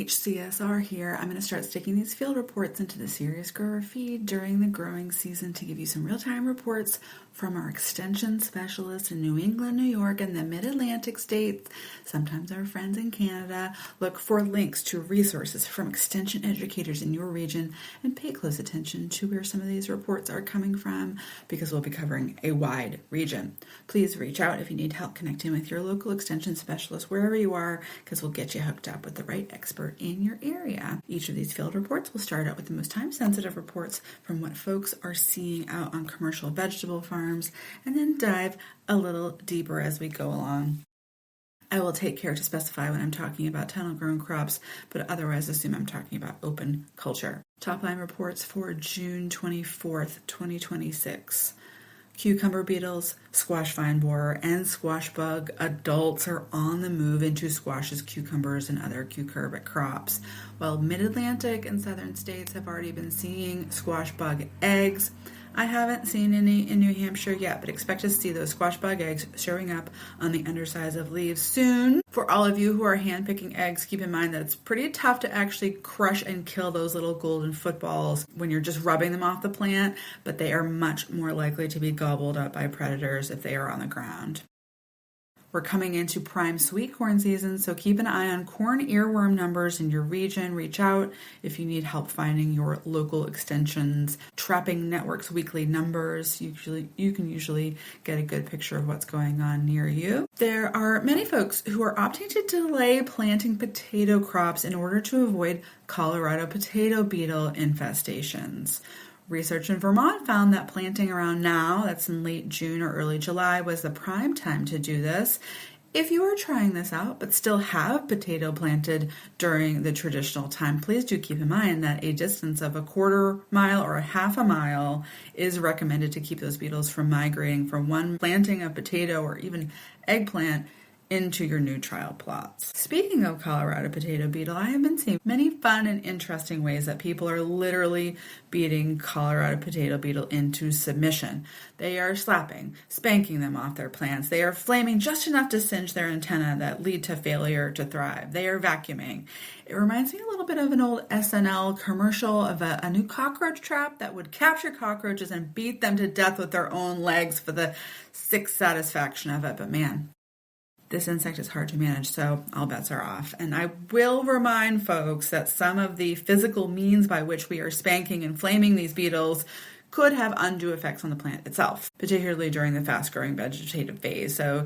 HCSR here. I'm going to start sticking these field reports into the Serious Grower feed during the growing season to give you some real-time reports from our extension specialists in New England, New York, and the Mid-Atlantic states, sometimes our friends in Canada. Look for links to resources from extension educators in your region and pay close attention to where some of these reports are coming from because we'll be covering a wide region. Please reach out if you need help connecting with your local extension specialist wherever you are because we'll get you hooked up with the right expert in your area. Each of these field reports will start out with the most time-sensitive reports from what folks are seeing out on commercial vegetable farms and then dive a little deeper as we go along. I will take care to specify when I'm talking about tunnel-grown crops, but otherwise assume I'm talking about open culture. Top-line reports for June 24th, 2026. Cucumber beetles, squash vine borer, and squash bug adults are on the move into squashes, cucumbers, and other cucurbic crops. While mid-Atlantic and southern states have already been seeing squash bug eggs, I haven't seen any in New Hampshire yet, but expect to see those squash bug eggs showing up on the undersides of leaves soon. For all of you who are hand-picking eggs, keep in mind that it's pretty tough to actually crush and kill those little golden footballs when you're just rubbing them off the plant, but they are much more likely to be gobbled up by predators if they are on the ground. We're coming into prime sweet corn season, so keep an eye on corn earworm numbers in your region. Reach out if you need help finding your local extensions. Trapping Network's weekly numbers. You can usually get a good picture of what's going on near you. There are many folks who are opting to delay planting potato crops in order to avoid Colorado potato beetle infestations. Research in Vermont found that planting around now, that's in late June or early July, was the prime time to do this. If you are trying this out but still have potato planted during the traditional time, please do keep in mind that a distance of a quarter mile or a half a mile is recommended to keep those beetles from migrating from one planting of potato or even eggplant into your new trial plots. Speaking of Colorado potato beetle, I have been seeing many fun and interesting ways that people are literally beating Colorado potato beetle into submission. They are slapping, spanking them off their plants. They are flaming just enough to singe their antenna that lead to failure to thrive. They are vacuuming. It reminds me a little bit of an old SNL commercial of a new cockroach trap that would capture cockroaches and beat them to death with their own legs for the sick satisfaction of it. But man, this insect is hard to manage, so all bets are off. And I will remind folks that some of the physical means by which we are spanking and flaming these beetles could have undue effects on the plant itself, particularly during the fast-growing vegetative phase. So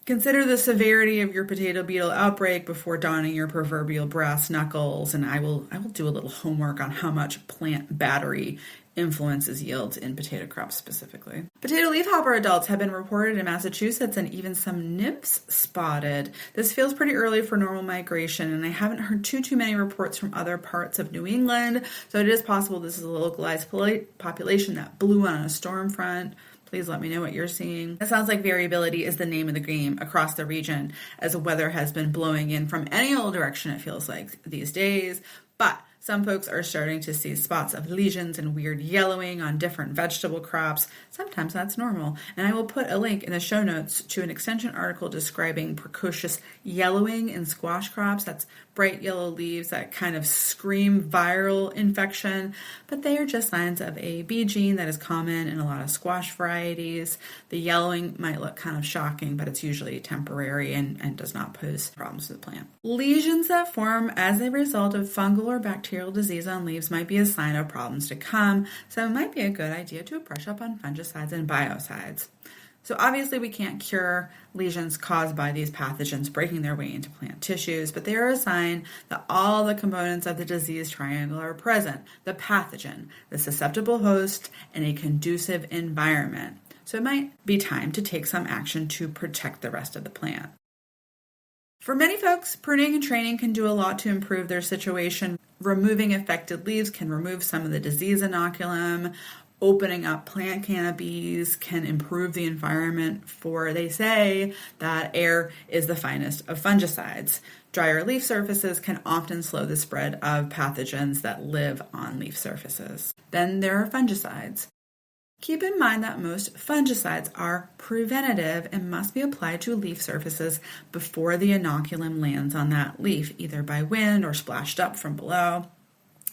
consider the severity of your potato beetle outbreak before donning your proverbial brass knuckles, and I will do a little homework on how much plant battery influences yields in potato crops specifically. Potato leafhopper adults have been reported in Massachusetts and even some nymphs spotted. This feels pretty early for normal migration, and I haven't heard too many reports from other parts of New England, so it is possible this is a localized population that blew on a storm front. Please let me know what you're seeing. It sounds like variability is the name of the game across the region as the weather has been blowing in from any old direction, it feels like these days. But some folks are starting to see spots of lesions and weird yellowing on different vegetable crops. Sometimes that's normal. And I will put a link in the show notes to an extension article describing precocious yellowing in squash crops. That's bright yellow leaves that kind of scream viral infection, but they are just signs of a bee gene that is common in a lot of squash varieties. The yellowing might look kind of shocking, but it's usually temporary and does not pose problems to the plant. Lesions that form as a result of fungal or bacterial disease on leaves might be a sign of problems to come, so it might be a good idea to brush up on fungicides and biocides. So obviously we can't cure lesions caused by these pathogens breaking their way into plant tissues, but they are a sign that all the components of the disease triangle are present: the pathogen, the susceptible host, and a conducive environment. So it might be time to take some action to protect the rest of the plant. For many folks, pruning and training can do a lot to improve their situation. Removing affected leaves can remove some of the disease inoculum. Opening up plant canopies can improve the environment, for they say that air is the finest of fungicides. Drier leaf surfaces can often slow the spread of pathogens that live on leaf surfaces. Then there are fungicides. Keep in mind that most fungicides are preventative and must be applied to leaf surfaces before the inoculum lands on that leaf, either by wind or splashed up from below.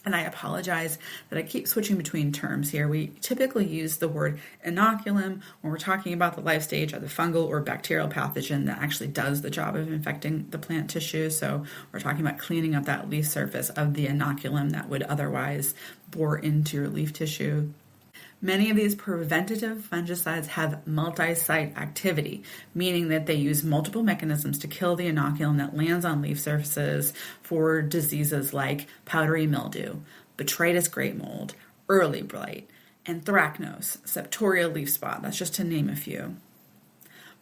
And I apologize that I keep switching between terms here. We typically use the word inoculum when we're talking about the life stage of the fungal or bacterial pathogen that actually does the job of infecting the plant tissue. So we're talking about cleaning up that leaf surface of the inoculum that would otherwise bore into your leaf tissue. Many of these preventative fungicides have multi-site activity, meaning that they use multiple mechanisms to kill the inoculum that lands on leaf surfaces for diseases like powdery mildew, botrytis grape mold, early blight, anthracnose, septoria leaf spot. That's just to name a few.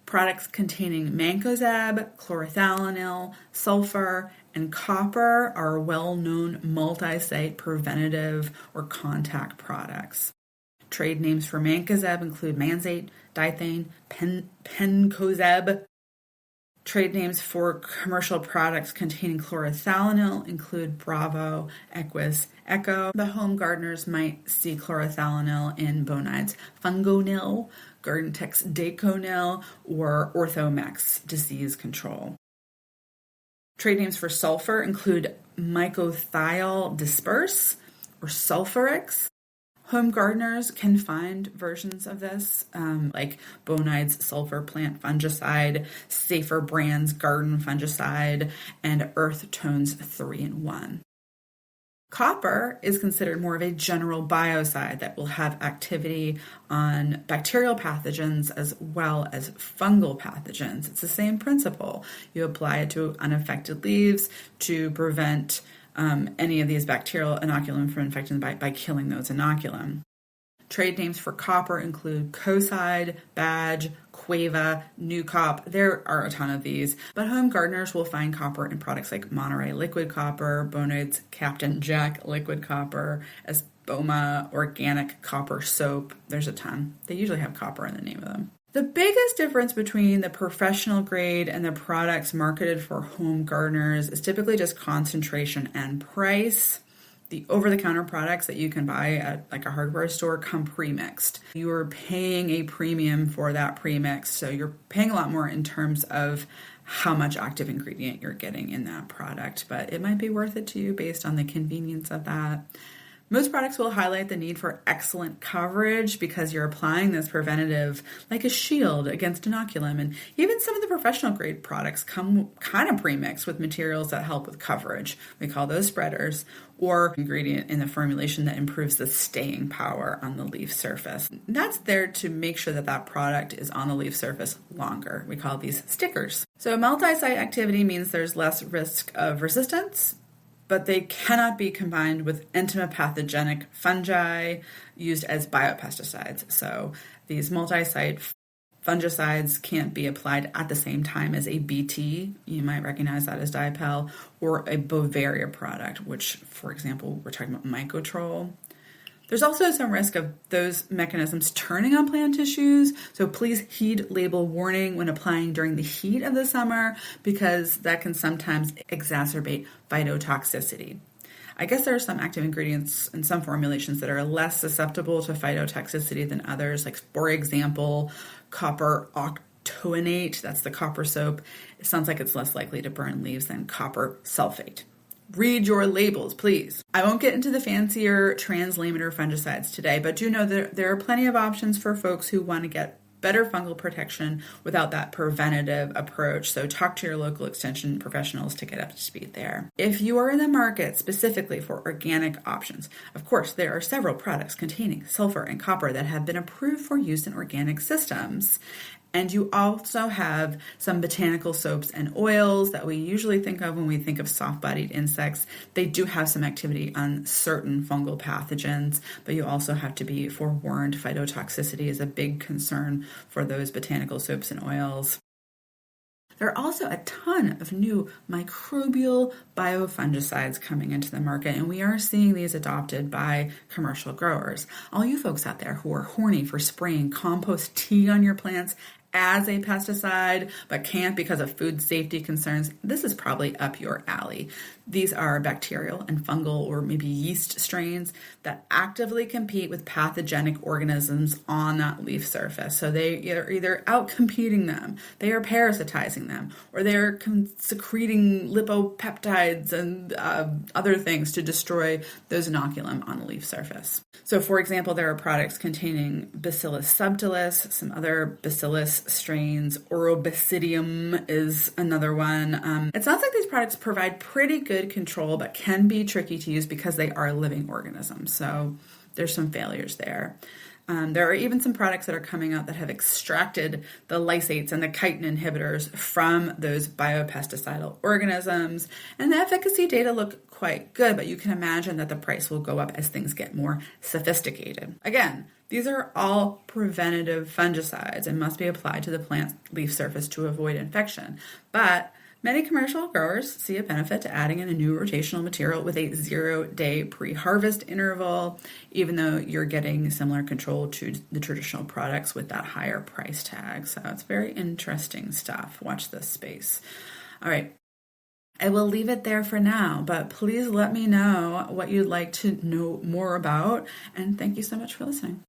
Products containing mancozeb, chlorothalonil, sulfur, and copper are well-known multi-site preventative or contact products. Trade names for mancozeb include manzate, dithane, pencozeb. Trade names for commercial products containing chlorothalonil include Bravo, Equus, Echo. The home gardeners might see chlorothalonil in Bonide's Fungonil, Gardentex Daconil, or Orthomex disease control. Trade names for sulfur include mycothiol disperse or sulfurix. Home gardeners can find versions of this, like Bonide's sulfur plant fungicide, Safer Brands garden fungicide, and Earth Tones 3-in-1. Copper is considered more of a general biocide that will have activity on bacterial pathogens as well as fungal pathogens. It's the same principle. You apply it to unaffected leaves to prevent any of these bacterial inoculum from infecting by killing those inoculum. Trade names for copper include Coside, Badge, Quava, Nucop. There are a ton of these, but home gardeners will find copper in products like Monterey liquid copper, Bonide's Captain Jack liquid copper, Espoma organic copper soap. There's a ton. They usually have copper in the name of them. The biggest difference between the professional grade and the products marketed for home gardeners is typically just concentration and price. The over-the-counter products that you can buy at like a hardware store come pre-mixed. You're paying a premium for that pre-mix, so you're paying a lot more in terms of how much active ingredient you're getting in that product, but it might be worth it to you based on the convenience of that. Most products will highlight the need for excellent coverage because you're applying this preventative like a shield against inoculum. And even some of the professional grade products come kind of pre-mixed with materials that help with coverage. We call those spreaders, or ingredient in the formulation that improves the staying power on the leaf surface. That's there to make sure that that product is on the leaf surface longer. We call these stickers. So multi-site activity means there's less risk of resistance, but they cannot be combined with entomopathogenic fungi used as biopesticides. So these multi-site fungicides can't be applied at the same time as a BT, you might recognize that as dipel, or a Bovaria product, which, for example, we're talking about Mycotrol. There's also some risk of those mechanisms turning on plant tissues, so please heed label warning when applying during the heat of the summer because that can sometimes exacerbate phytotoxicity. I guess there are some active ingredients in some formulations that are less susceptible to phytotoxicity than others, like, for example, copper octoinate, that's the copper soap. It sounds like it's less likely to burn leaves than copper sulfate. Read your labels, please. I won't get into the fancier translaminar fungicides today, but do know that there are plenty of options for folks who want to get better fungal protection without that preventative approach. So talk to your local extension professionals to get up to speed there. If you are in the market specifically for organic options, of course, there are several products containing sulfur and copper that have been approved for use in organic systems. And you also have some botanical soaps and oils that we usually think of when we think of soft-bodied insects. They do have some activity on certain fungal pathogens, but you also have to be forewarned. Phytotoxicity is a big concern for those botanical soaps and oils. There are also a ton of new microbial biofungicides coming into the market, and we are seeing these adopted by commercial growers. All you folks out there who are horny for spraying compost tea on your plants as a pesticide, but can't because of food safety concerns, this is probably up your alley. These are bacterial and fungal or maybe yeast strains that actively compete with pathogenic organisms on that leaf surface. So they are either out-competing them, they are parasitizing them, or they're secreting lipopeptides and other things to destroy those inoculum on the leaf surface. So for example, there are products containing Bacillus subtilis, some other Bacillus strains, Orobasidium is another one. It sounds like these products provide pretty good control, but can be tricky to use because they are living organisms. So there's some failures there. There are even some products that are coming out that have extracted the lysates and the chitin inhibitors from those biopesticidal organisms, and the efficacy data look quite good, but you can imagine that the price will go up as things get more sophisticated. Again, these are all preventative fungicides and must be applied to the plant leaf surface to avoid infection, but many commercial growers see a benefit to adding in a new rotational material with a 0-day pre-harvest interval, even though you're getting similar control to the traditional products with that higher price tag. So it's very interesting stuff. Watch this space. All right. I will leave it there for now, but please let me know what you'd like to know more about. And thank you so much for listening.